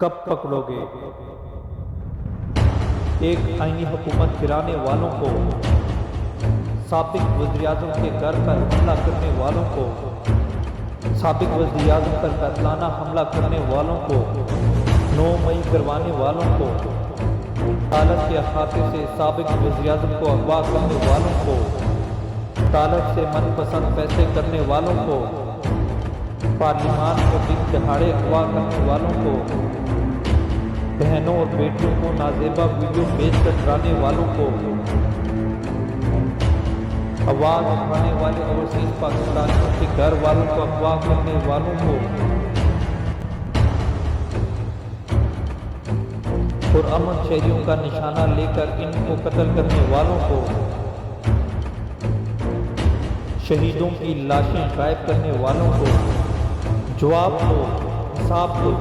کب پکڑو گے؟ ایک آئینی حکومت گرانے والوں کو، سابق وزیر اعظم کے گھر پر حملہ کرنے والوں کو، سابق وزیر اعظم پر قاتلانہ حملہ کرنے والوں کو، 9 مئی کروانے والوں کو، عدالت کے احاطے سے سابق وزیر اعظم کو اغوا کرنے والوں کو، عدالت سے من پسند فیصلے کرنے والوں کو، پارلیمان کو دن دہاڑے اغوا کرنے والوں کو، بہنوں اور بیٹیوں کو نازیبا ویڈیو بھیج کر ڈرانے والوں کو، آواز اٹھانے والے اوورسیز پاکستانیوں کے گھر والوں کو اغوا کرنے والوں کو، پرامن شہریوں کا نشانہ لے کر ان کو قتل کرنے والوں کو، شہیدوں کی لاشیں غائب کرنے والوں کو جواب دو، انصاف دو۔